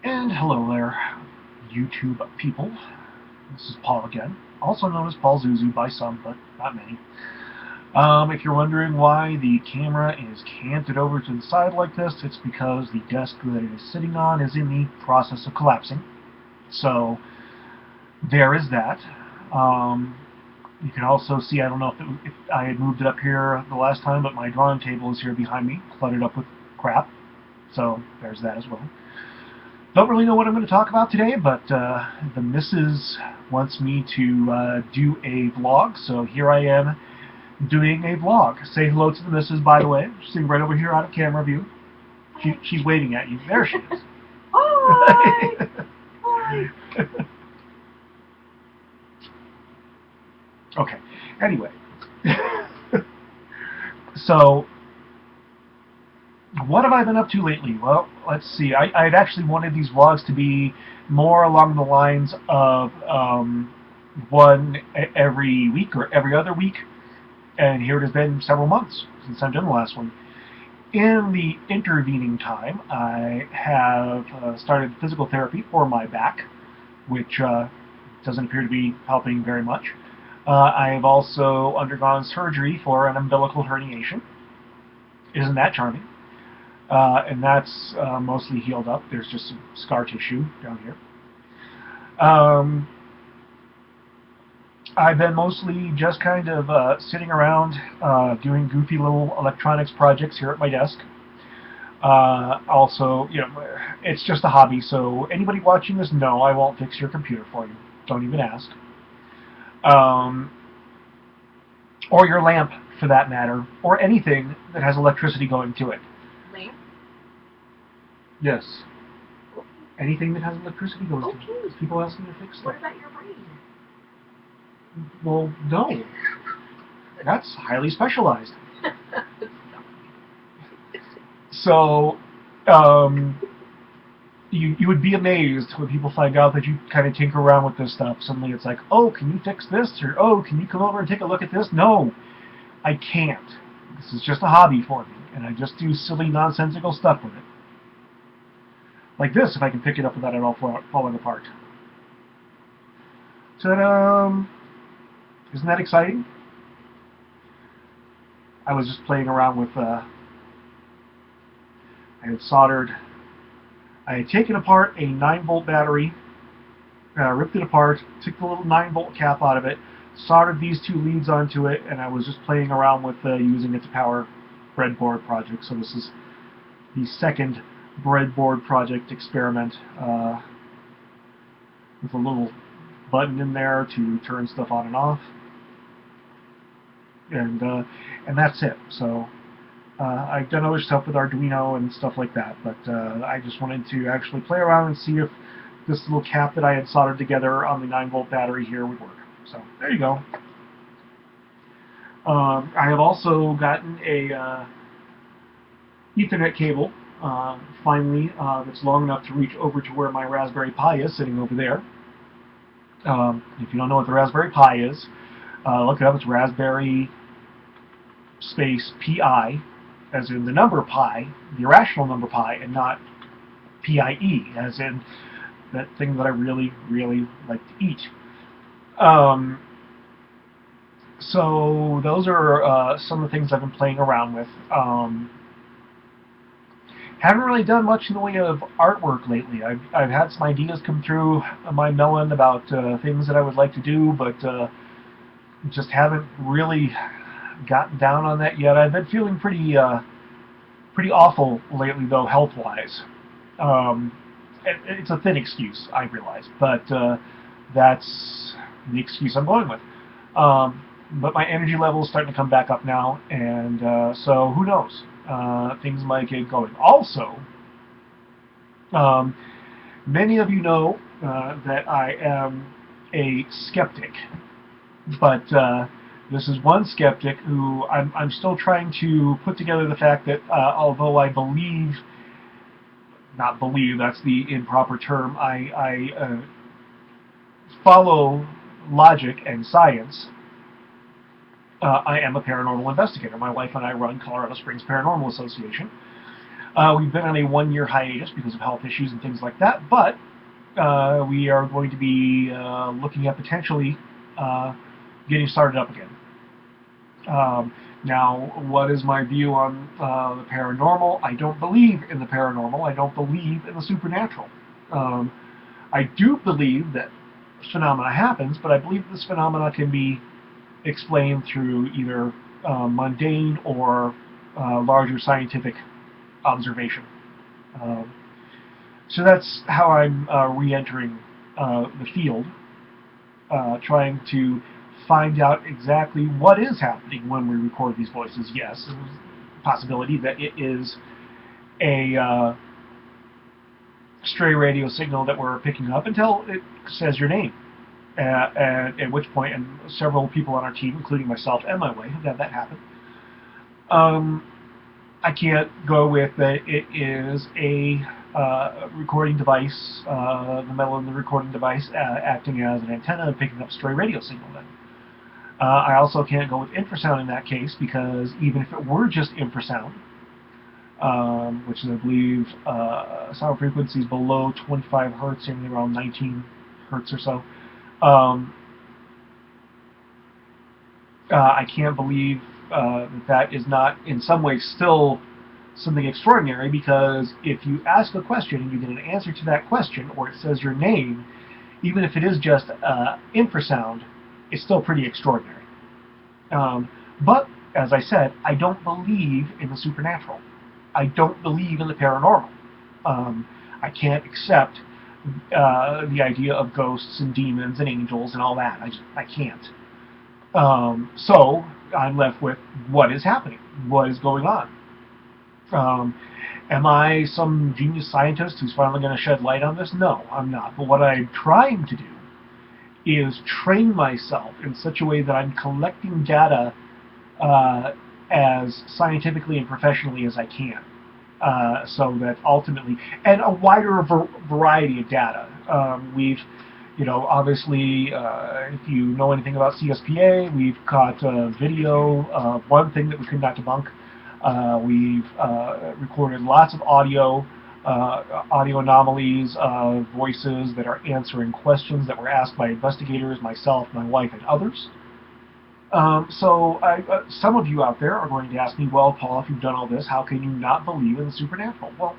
And hello there, YouTube people. This is Paul again, also known as Paul Zuzu by some, but not many. If you're wondering why the camera is canted over to the side like this, it's because the desk that it is sitting on is in the process of collapsing. So there is that. You can also see, I don't know if I had moved it up here the last time, but my drawing table is here behind me, cluttered up with crap. So there's that as well. Don't really know what I'm going to talk about today, but the missus wants me to do a vlog, so here I am doing a vlog. Say hello to the missus, by the way. She's sitting right over here out of camera view. She's waving at you. There she is. Hi! Hi! Okay, anyway. So, what have I been up to lately? Well, let's see. I'd actually wanted these vlogs to be more along the lines of one every week or every other week, and here it has been several months since I've done the last one. In the intervening time, I have started physical therapy for my back, which doesn't appear to be helping very much. I have also undergone surgery for an umbilical herniation. Isn't that charming? And that's mostly healed up. There's just some scar tissue down here. I've been mostly just kind of sitting around doing goofy little electronics projects here at my desk. Also, it's just a hobby, so anybody watching this, no, I won't fix your computer for you. Don't even ask. Or your lamp, for that matter, or anything that has electricity going to it. Lamp? Yes. Anything that has electricity going to it. Okay. Because people ask me to fix What stuff. about your brain? Well, no. That's highly specialized. So, you would be amazed when people find out that you kind of tinker around with this stuff. Suddenly it's like, oh, can you fix this? Or, oh, can you come over and take a look at this? No, I can't. This is just a hobby for me, and I just do silly, nonsensical stuff with it. Like this, if I can pick it up without it all falling apart. Ta-da! Isn't that exciting? I was just playing around with, I had soldered, I had taken apart a 9-volt battery, ripped it apart, took the little 9-volt cap out of it, soldered these two leads onto it, and I was just playing around with using it to power breadboard project. So this is the second breadboard project experiment with a little button in there to turn stuff on and off, and that's it. So I've done other stuff with Arduino and stuff like that, but I just wanted to actually play around and see if this little cap that I had soldered together on the 9-volt battery here would work. So there you go. I have also gotten a Ethernet cable, finally, that's long enough to reach over to where my Raspberry Pi is, sitting over there. If you don't know what the Raspberry Pi is, look it up. It's Raspberry space Pi, as in the number pi, the irrational number pi, and not PIE, as in that thing that I really, really like to eat. So those are some of the things I've been playing around with. Haven't really done much in the way of artwork lately. I've had some ideas come through my melon about things that I would like to do, but just haven't really gotten down on that yet. I've been feeling pretty awful lately, though, health-wise. It's a thin excuse, I realize, but that's the excuse I'm going with. But my energy level is starting to come back up now, and so who knows? Things might get going. Also, many of you know that I am a skeptic, but this is one skeptic who I'm still trying to put together the fact that although I believe, not believe, that's the improper term, I follow logic and science. I am a paranormal investigator. My wife and I run Colorado Springs Paranormal Association. We've been on a 1-year hiatus because of health issues and things like that, but we are going to be looking at potentially getting started up again. Now, what is my view on the paranormal? I don't believe in the paranormal. I don't believe in the supernatural. I do believe that phenomena happens, but I believe this phenomena can be explained through either mundane or larger scientific observation. So that's how I'm re-entering the field, trying to find out exactly what is happening when we record these voices. Yes, there's a possibility that it is a stray radio signal that we're picking up until it says your name. At which point, and several people on our team, including myself and my wife, have had that happen. I can't go with that it is a recording device, the metal in the recording device acting as an antenna and picking up stray radio signal then. I also can't go with infrasound in that case, because even if it were just infrasound, which is, I believe, sound frequencies below 25 hertz, and around 19 hertz or so, I can't believe that is not in some way still something extraordinary, because if you ask a question and you get an answer to that question, or it says your name, even if it is just infrasound, it's still pretty extraordinary. But, as I said, I don't believe in the supernatural. I don't believe in the paranormal. I can't accept the idea of ghosts and demons and angels and all that. I can't. So I'm left with what is happening, what is going on. Am I some genius scientist who's finally going to shed light on this? No, I'm not. But what I'm trying to do is train myself in such a way that I'm collecting data as scientifically and professionally as I can, so that ultimately, and a wider variety of data. We've, obviously, if you know anything about CSPA, we've got video of one thing that we could not debunk. We've recorded lots of audio anomalies of voices that are answering questions that were asked by investigators, myself, my wife, and others. So some of you out there are going to ask me, well, Paul, if you've done all this, how can you not believe in the supernatural? Well,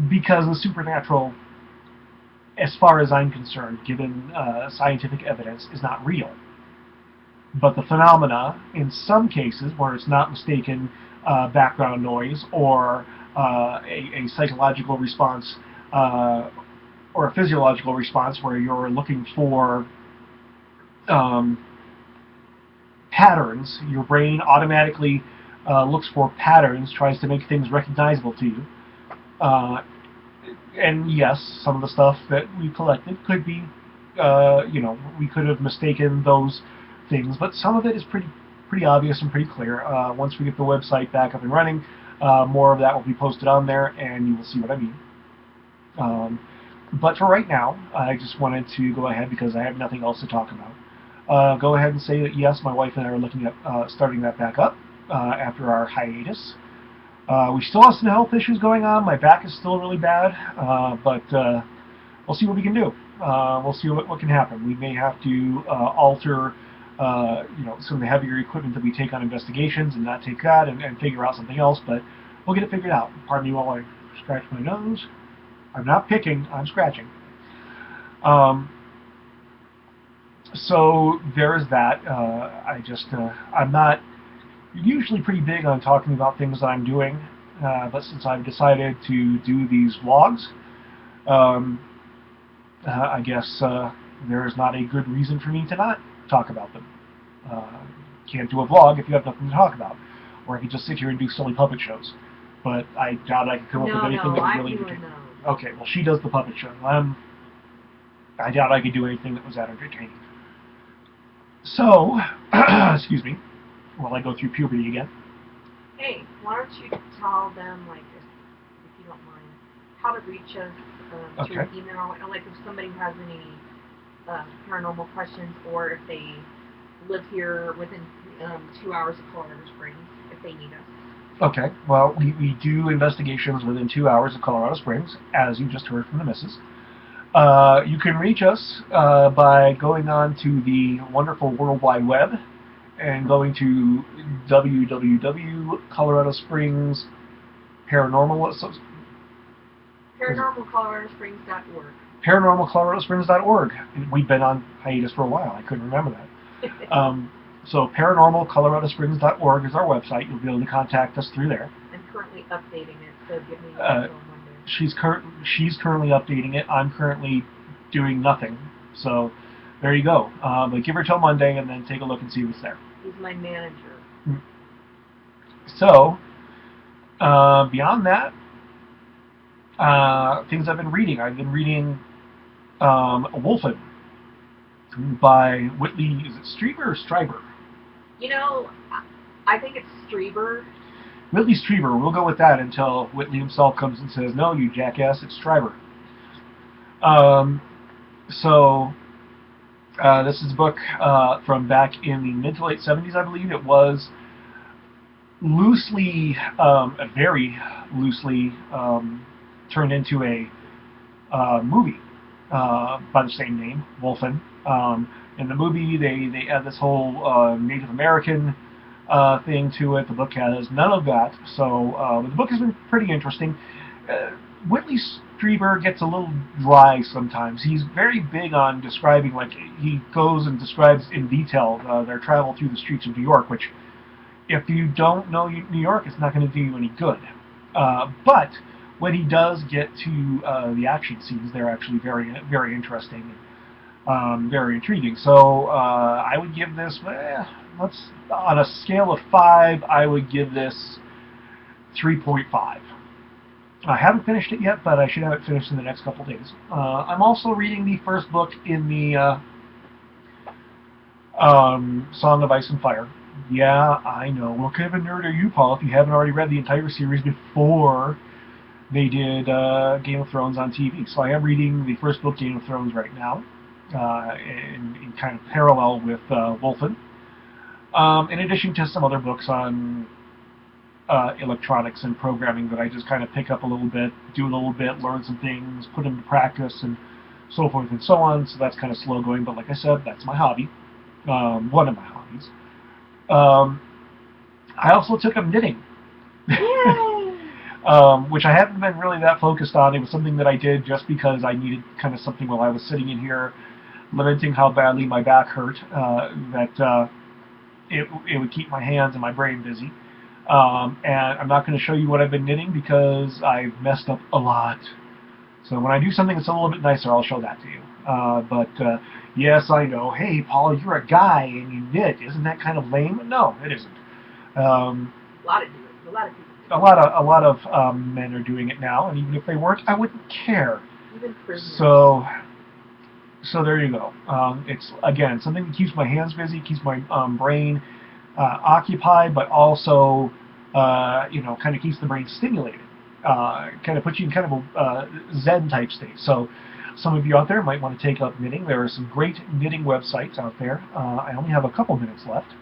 because the supernatural, as far as I'm concerned, given scientific evidence, is not real. But the phenomena, in some cases, where it's not mistaken background noise or a psychological response or a physiological response where you're looking for patterns, your brain automatically looks for patterns, tries to make things recognizable to you. And yes, some of the stuff that we collected could be, we could have mistaken those things, but some of it is pretty obvious and pretty clear. Once we get the website back up and running, more of that will be posted on there, and you will see what I mean. But for right now, I just wanted to go ahead, because I have nothing else to talk about. Go ahead and say that yes, my wife and I are looking at starting that back up after our hiatus. We still have some health issues going on. My back is still really bad, but we'll see what we can do. We'll see what can happen. We may have to alter some of the heavier equipment that we take on investigations and not take that and figure out something else, but we'll get it figured out. Pardon me while I scratch my nose. I'm not picking, I'm scratching. So there is that. I'm not usually pretty big on talking about things that I'm doing, but since I've decided to do these vlogs, I guess there is not a good reason for me to not talk about them. Can't do a vlog if you have nothing to talk about, or I could just sit here and do silly puppet shows. But I doubt I could come up with anything that was really entertaining. Okay, well, she does the puppet show. I doubt I could do anything that was that entertaining. So, excuse me, while I go through puberty again. Hey, why don't you tell them, like, if you don't mind, how to reach us to your email, like if somebody has any paranormal questions, or if they live here within 2 hours of Colorado Springs, if they need us. Okay, well, we do investigations within 2 hours of Colorado Springs, as you just heard from the missus. You can reach us by going on to the wonderful World Wide Web and going to www.colorado Springs Paranormal ParanormalColoradoSprings.org. ParanormalColoradoSprings.org. We've been on hiatus for a while. I couldn't remember that. So ParanormalColoradoSprings.org is our website. You'll be able to contact us through there. I'm currently updating it, so give me until Monday. She's currently updating it. I'm currently doing nothing. So there you go. But give her till Monday and then take a look and see what's there. He's my manager. So beyond that, things I've been reading. I've been reading Wolfen by Whitley. Is it Strieber or Stryber? You know, I think it's Strieber. Whitley Strieber. We'll go with that until Whitley himself comes and says, "No, you jackass, it's Stryber." So this is a book from back in the mid to late 70s, I believe. It was loosely, very loosely turned into a movie by the same name, Wolfen. In the movie, they add this whole Native American thing to it. The book has none of that. So the book has been pretty interesting. Whitley Strieber gets a little dry sometimes. He's very big on describing, like he goes and describes in detail their travel through the streets of New York, which if you don't know New York, it's not going to do you any good. But when he does get to the action scenes, they're actually very, very interesting and very intriguing. So I would give this, on a scale of 5, I would give this 3.5. I haven't finished it yet, but I should have it finished in the next couple days. I'm also reading the first book in the Song of Ice and Fire. Yeah, I know. What kind of a nerd are you, Paul, if you haven't already read the entire series before they did Game of Thrones on TV? So I am reading the first book, Game of Thrones, right now, in kind of parallel with Wolfen. In addition to some other books on electronics and programming that I just kind of pick up a little bit, do a little bit, learn some things, put them to practice, and so forth and so on. So that's kind of slow going, but like I said, that's my hobby, one of my hobbies. I also took up knitting, which I haven't been really that focused on. It was something that I did just because I needed kind of something while I was sitting in here lamenting how badly my back hurt, that it would keep my hands and my brain busy. And I'm not going to show you what I've been knitting because I've messed up a lot. So when I do something that's a little bit nicer, I'll show that to you. But yes, I know. Hey, Paul, you're a guy and you knit. Isn't that kind of lame? No, it isn't. A lot of people. A lot of men are doing it now, and even if they weren't, I wouldn't care. Even prisoners. So there you go. It's again something that keeps my hands busy, keeps my brain occupied, but also kind of keeps the brain stimulated. Kind of puts you in kind of a Zen type state. So some of you out there might want to take up knitting. There are some great knitting websites out there. I only have a couple minutes left.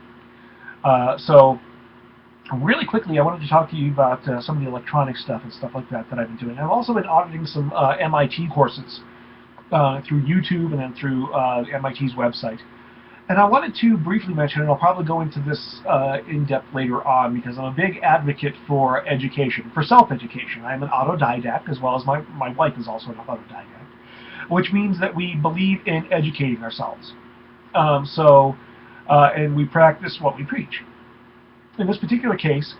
So really quickly, I wanted to talk to you about some of the electronic stuff and stuff like that I've been doing. I've also been auditing some MIT courses through YouTube and then through MIT's website. And I wanted to briefly mention, and I'll probably go into this in depth later on, because I'm a big advocate for education, for self-education. I'm an autodidact, as well as my wife is also an autodidact, which means that we believe in educating ourselves. And we practice what we preach. In this particular case,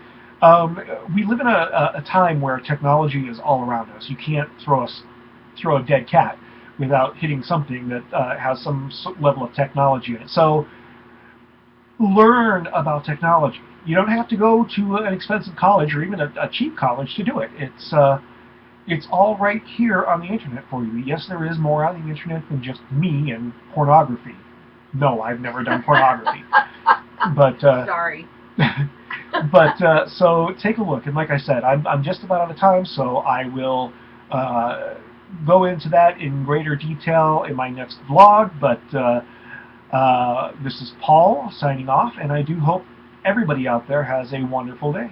we live in a time where technology is all around us. You can't throw a dead cat without hitting something that has some level of technology in it. So learn about technology. You don't have to go to an expensive college or even a cheap college to do it. It's all right here on the internet for you. Yes, there is more on the internet than just me and pornography. No, I've never done pornography. But sorry. But so take a look, and like I said, I'm just about out of time, so I will go into that in greater detail in my next vlog. But this is Paul signing off, and I do hope everybody out there has a wonderful day.